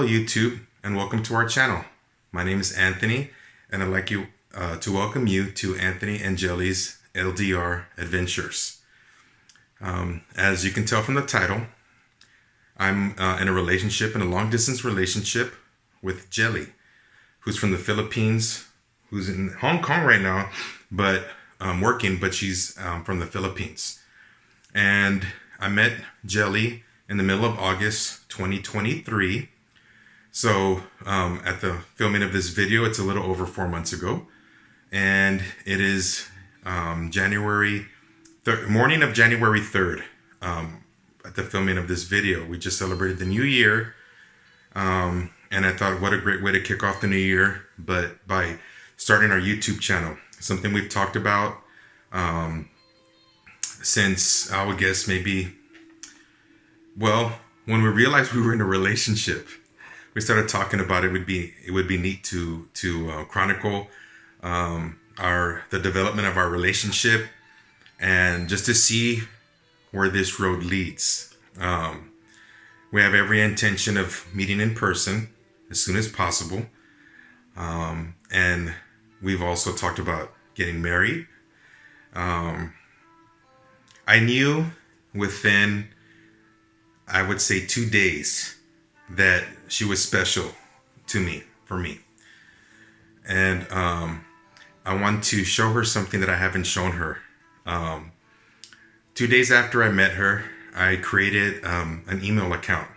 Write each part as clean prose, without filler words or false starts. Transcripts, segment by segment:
YouTube, and welcome to our channel. My name is Anthony, and I'd like to welcome you to Anthony and Gellie's LDR Adventures. As you can tell from the title, I'm in a long-distance relationship with Gellie, who's from the Philippines, who's in Hong Kong right now, but working, but she's from the Philippines. And I met Gellie in the middle of August 2023. So at the filming of this video, it's a little over 4 months ago. And it is morning of January 3rd at the filming of this video. We just celebrated the new year. And I thought, what a great way to kick off the new year, but by starting our YouTube channel. Something we've talked about since, I would guess, maybe, well, when we realized we were in a relationship, we started talking about it would be neat to chronicle the development of our relationship and just to see where this road leads. We have every intention of meeting in person as soon as possible. And we've also talked about getting married. I knew within, I would say, 2 days that she was special to me, for me. And I want to show her something that I haven't shown her. 2 days after I met her, I created an email account,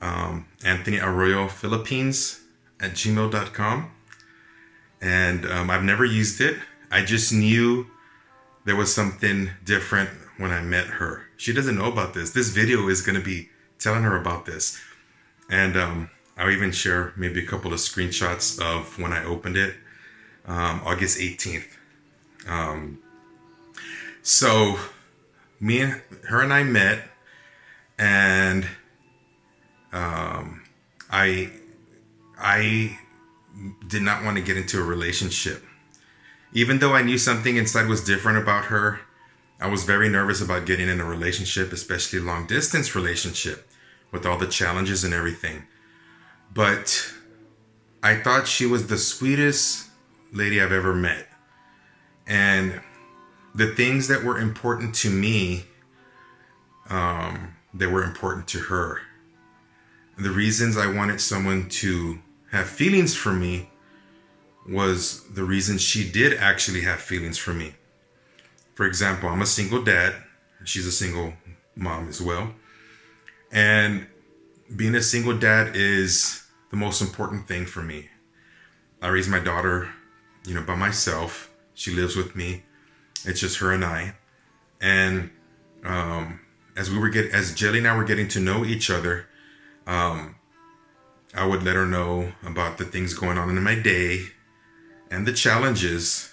anthonyarroyophilippines@gmail.com. And I've never used it. I just knew there was something different when I met her. She doesn't know about this. This video is going to be telling her about this. And I'll even share maybe a couple of screenshots of when I opened it, August 18th. So her and I met, and I did not want to get into a relationship. Even though I knew something inside was different about her, I was very nervous about getting in a relationship, especially a long distance relationship with all the challenges and everything. But I thought she was the sweetest lady I've ever met. And the things that were important to me, they were important to her. The reasons I wanted someone to have feelings for me was the reason she did actually have feelings for me. For example, I'm a single dad. She's a single mom as well. And being a single dad is the most important thing for me. I raised my daughter, by myself. She lives with me. It's just her and I. And as Gellie and I were getting to know each other, I would let her know about the things going on in my day and the challenges,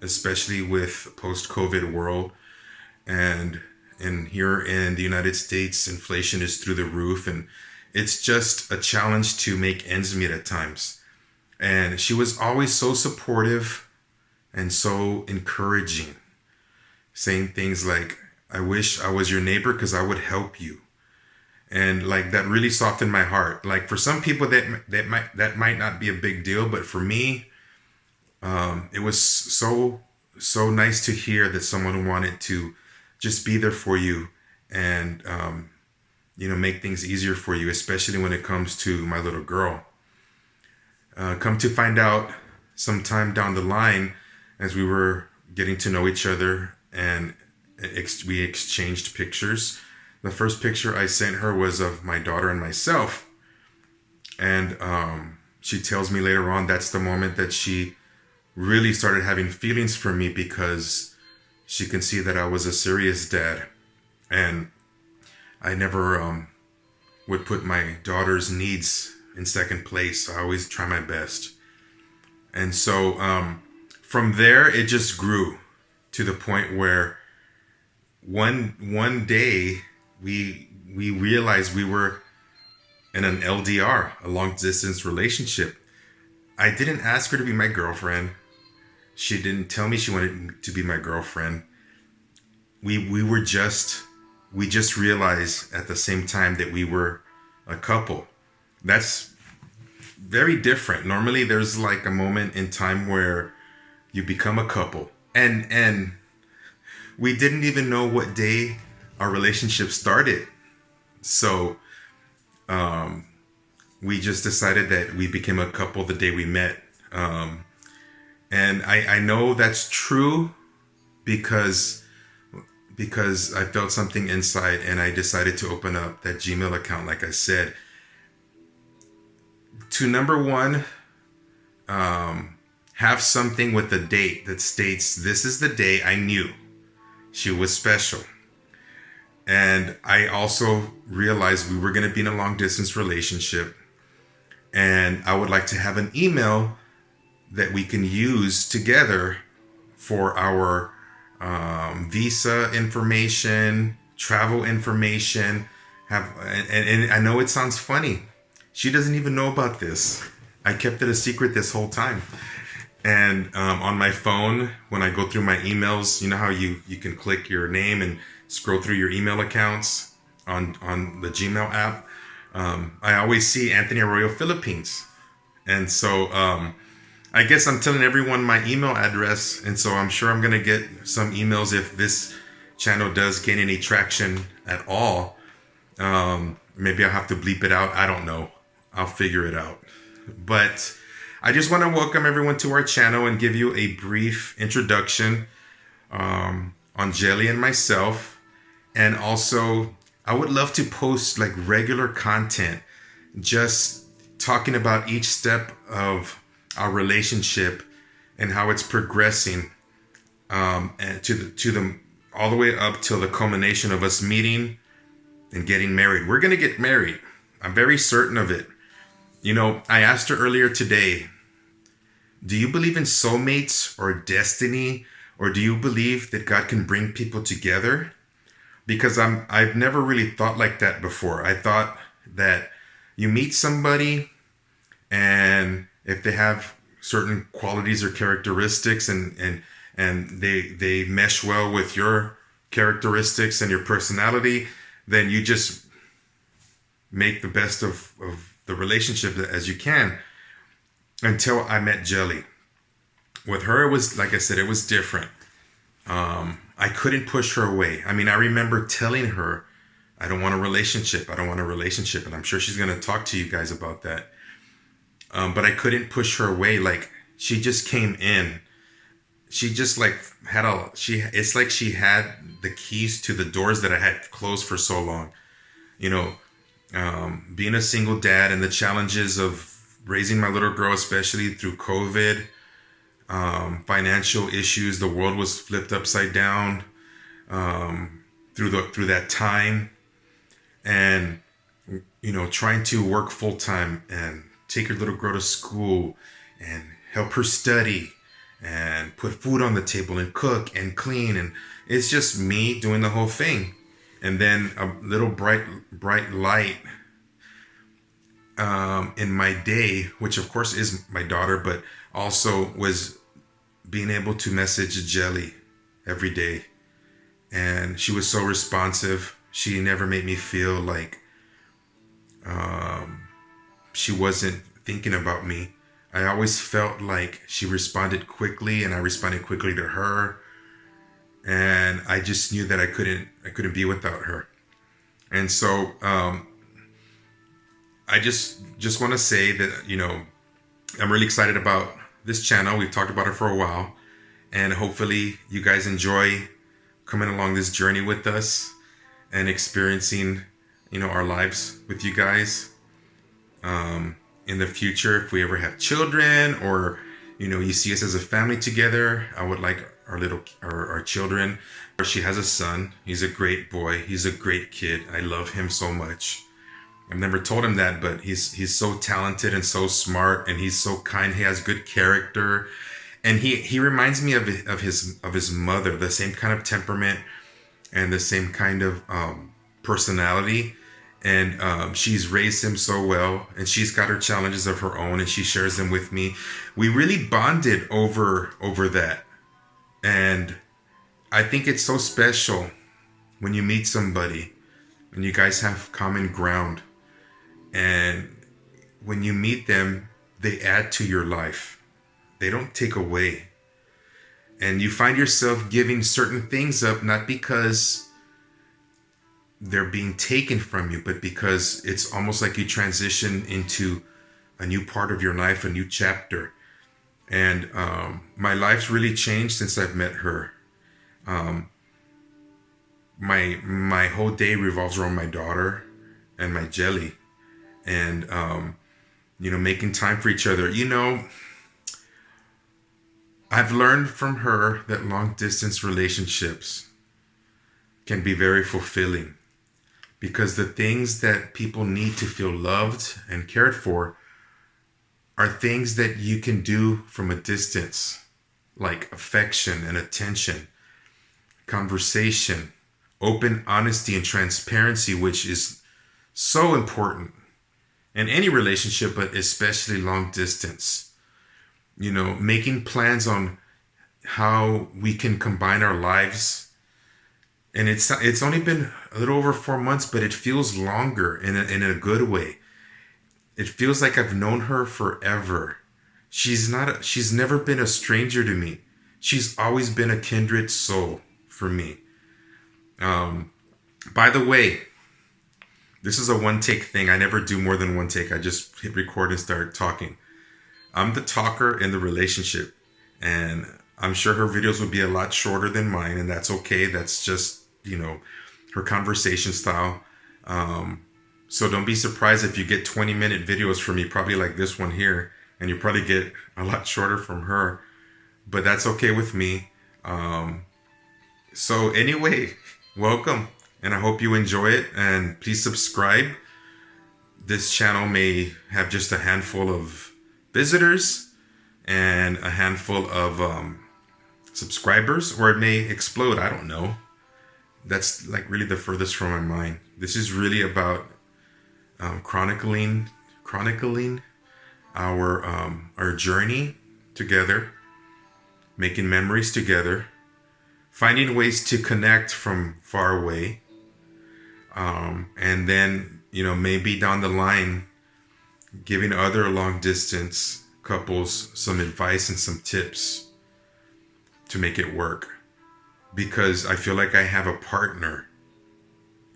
especially with post-COVID world. And here in the United States, inflation is through the roof, and it's just a challenge to make ends meet at times. And she was always so supportive and so encouraging, saying things like, "I wish I was your neighbor because I would help you." And like that really softened my heart. Like for some people that might not be a big deal, but for me, it was so nice to hear that someone wanted to just be there for you and make things easier for you, especially when it comes to my little girl. Come to find out sometime down the line, as we were getting to know each other and we exchanged pictures. The first picture I sent her was of my daughter and myself. And she tells me later on that's the moment that she really started having feelings for me, because she can see that I was a serious dad. And I never would put my daughter's needs in second place. I always try my best. And so from there, it just grew to the point where one day we realized we were in an LDR, a long distance relationship. I didn't ask her to be my girlfriend. She didn't tell me she wanted to be my girlfriend. We just realized at the same time that we were a couple. That's very different. Normally there's like a moment in time where you become a couple, and we didn't even know what day our relationship started. So we just decided that we became a couple the day we met. And I know that's true because I felt something inside and I decided to open up that Gmail account, like I said, to number one, have something with a date that states this is the day I knew she was special. And I also realized we were going to be in a long distance relationship, and I would like to have an email that we can use together for our visa information, travel information. And I know it sounds funny. She doesn't even know about this. I kept it a secret this whole time. And on my phone, when I go through my emails, you know how you can click your name and scroll through your email accounts on the Gmail app. I always see Anthony Arroyo Philippines. And so I guess I'm telling everyone my email address. And so I'm sure I'm going to get some emails if this channel does gain any traction at all. Maybe I'll have to bleep it out. I don't know. I'll figure it out. But I just want to welcome everyone to our channel and give you a brief introduction on Gellie and myself. And also, I would love to post like regular content, just talking about each step of our relationship and how it's progressing, and to the all the way up till the culmination of us meeting and getting married. We're gonna get married. I'm very certain of it. You know, I asked her earlier today, do you believe in soulmates or destiny, or do you believe that God can bring people together? Because I've never really thought like that before. I thought that you meet somebody, and if they have certain qualities or characteristics and they mesh well with your characteristics and your personality, then you just make the best of the relationship as you can. Until I met Gellie. With her, it was, like I said, it was different. I couldn't push her away. I mean, I remember telling her, I don't want a relationship. I don't want a relationship. And I'm sure she's going to talk to you guys about that. But I couldn't push her away. Like, she just came in. She just like it's like she had the keys to the doors that I had closed for so long. You know, being a single dad and the challenges of raising my little girl, especially through COVID, financial issues, the world was flipped upside down through that time, and you know, trying to work full time and take your little girl to school and help her study and put food on the table and cook and clean, and it's just me doing the whole thing. And then a little bright light in my day, which of course is my daughter, but also was being able to message Gellie every day. And she was so responsive. She never made me feel like she wasn't thinking about me. I always felt like she responded quickly, and I responded quickly to her. And I just knew that I couldn't be without her. And so I just want to say that, you know, I'm really excited about this channel. We've talked about it for a while, and hopefully you guys enjoy coming along this journey with us and experiencing, you know, our lives with you guys. In the future, if we ever have children, or, you know, you see us as a family together, I would like our children. She has a son. He's a great boy. He's a great kid. I love him so much. I've never told him that, but he's so talented and so smart, and he's so kind. He has good character, and he reminds me of his mother, the same kind of temperament and the same kind of personality. And she's raised him so well, and she's got her challenges of her own, and she shares them with me. We really bonded over that. And I think it's so special when you meet somebody and you guys have common ground. And when you meet them, they add to your life. They don't take away. And you find yourself giving certain things up, not because they're being taken from you, but because it's almost like you transition into a new part of your life, a new chapter. And my life's really changed since I've met her. My whole day revolves around my daughter and my Gellie, and making time for each other. I've learned from her that long distance relationships can be very fulfilling, because the things that people need to feel loved and cared for are things that you can do from a distance, like affection and attention, conversation, open honesty and transparency, which is so important in any relationship, but especially long distance. Making plans on how we can combine our lives. And it's only been a little over 4 months, but it feels longer in a good way. It feels like I've known her forever. She's never been a stranger to me. She's always been a kindred soul for me. By the way, this is a one take thing. I never do more than one take. I just hit record and start talking. I'm the talker in the relationship, and I'm sure her videos would be a lot shorter than mine, and that's okay. That's just, her conversation style. So don't be surprised if you get 20-minute videos from me, probably like this one here, and you probably get a lot shorter from her, but that's okay with me. So anyway, welcome, and I hope you enjoy it, and please subscribe. This channel may have just a handful of visitors and a handful of subscribers, or it may explode. I don't know. That's like really the furthest from my mind. This is really about chronicling our journey together, making memories together, finding ways to connect from far away, and then maybe down the line giving other long distance couples some advice and some tips to make it work, because I feel like I have a partner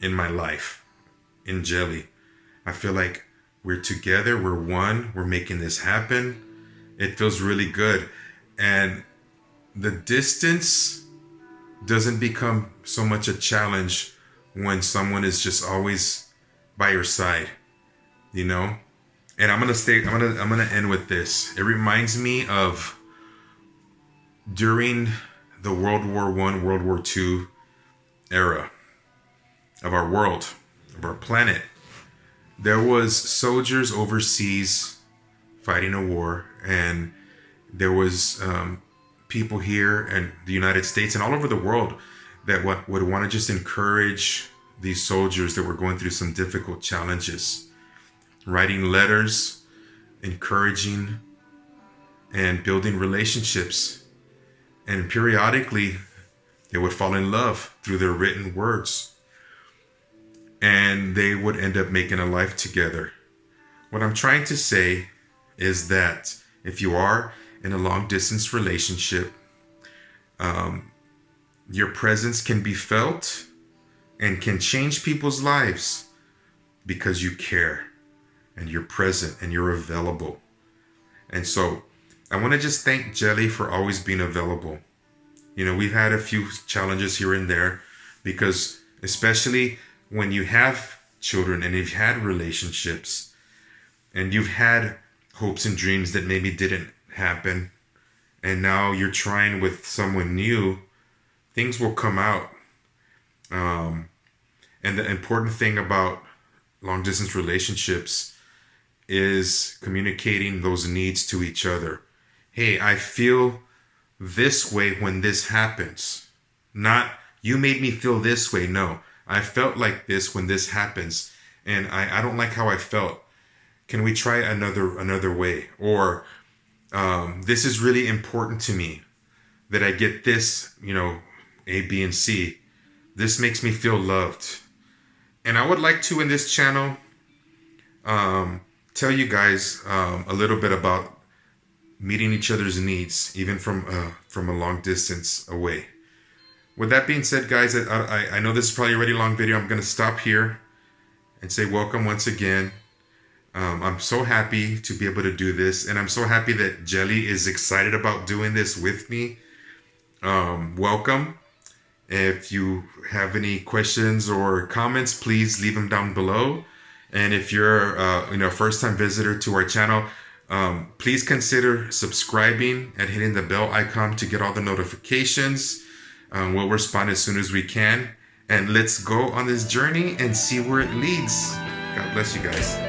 in my life, in Gellie. I feel like we're together, we're one, we're making this happen. It feels really good. And the distance doesn't become so much a challenge when someone is just always by your side, And I'm gonna end with this. It reminds me of during the World War I, World War II era of our world, of our planet. There was soldiers overseas fighting a war, and there was people here in the United States and all over the world that would want to just encourage these soldiers that were going through some difficult challenges, writing letters, encouraging, and building relationships. And periodically, they would fall in love through their written words, and they would end up making a life together. What I'm trying to say is that if you are in a long distance relationship, your presence can be felt and can change people's lives because you care and you're present and you're available. And so I want to just thank Gellie for always being available. We've had a few challenges here and there, because especially when you have children and you've had relationships and you've had hopes and dreams that maybe didn't happen, and now you're trying with someone new, things will come out. And the important thing about long distance relationships is communicating those needs to each other. Hey, I feel this way when this happens. Not, you made me feel this way. No, I felt like this when this happens, and I don't like how I felt. Can we try another way? Or this is really important to me that I get this, A, B, and C. This makes me feel loved. And I would like to, in this channel, tell you guys a little bit about meeting each other's needs, even from a long distance away. With that being said, guys, I know this is probably a really long video. I'm going to stop here and say welcome once again. I'm so happy to be able to do this, and I'm so happy that Gellie is excited about doing this with me. Welcome. If you have any questions or comments, please leave them down below. And if you're a first-time visitor to our channel, please consider subscribing and hitting the bell icon to get all the notifications. We'll respond as soon as we can. And let's go on this journey and see where it leads. God bless you guys.